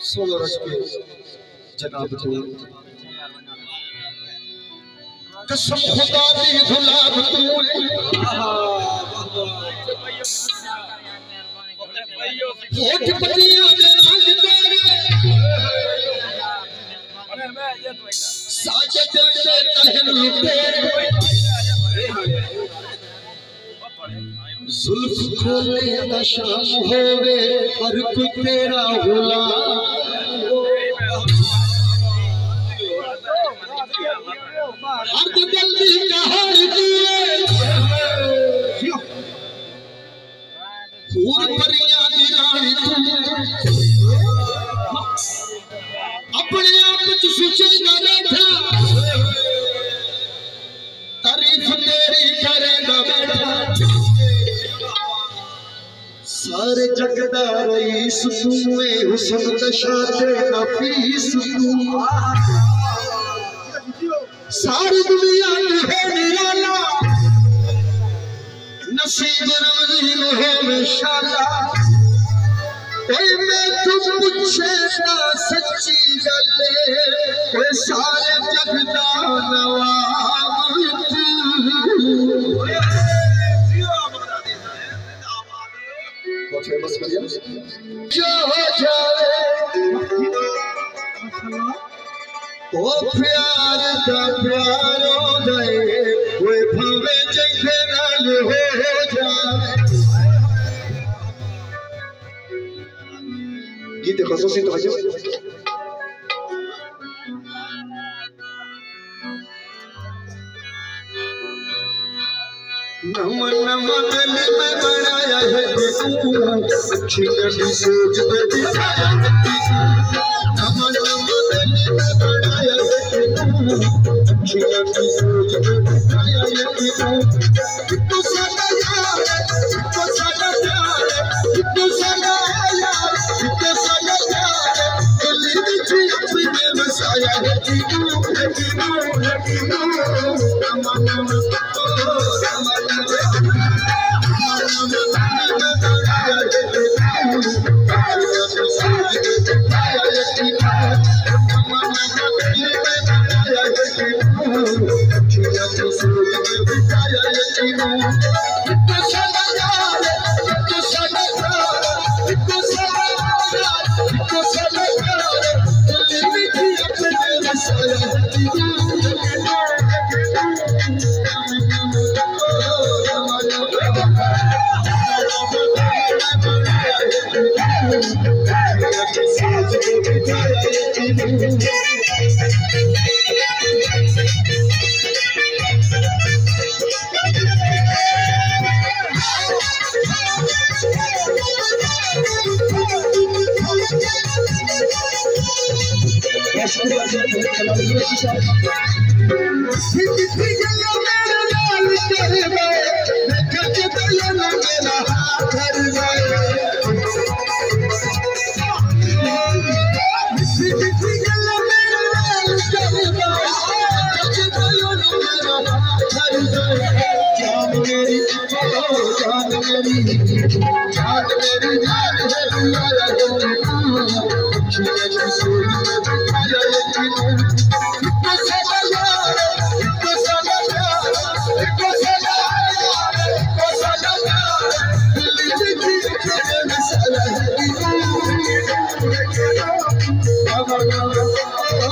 solo रच के जनाब को कसम खुदा दी गुलाब तू होठ पतियां दे रंग तेरे साजे दिल दे तहन तेरे जुल्फ खोले दा शाम होवे पर कोई तेरा गुलाम हर दिल दी कहानी पूर परियां दी रानी तू अपने आप च सोचेगा बैठा तारीफ तेरी करेगा बैठा सारे जगदा रईस तू हुस्न दशा ते नफीस तू सारी दुनिया तू है निराला नसीब रंगीन है इंशाअल्लाह कोई मैं तुझ पूछे ना सच्ची गल कोई सारे जगदा नवाब तू बहुत फेमस भैया जो हो जाए ओ प्यार दा प्यारो दे कोई भावे जंगे नाल हो जाए गीत खसूसी तो है नमन नमन दिल में बनाया है तू अच्छी गली सोच पे दिखाया है नमन नमन दिल में बनाया है अच्छी गली सोच पे दिखाया है तू सादा यार तू सादा यार तू सादा यार तू सादा यार दिल विच अपने बसाया है नमन नमन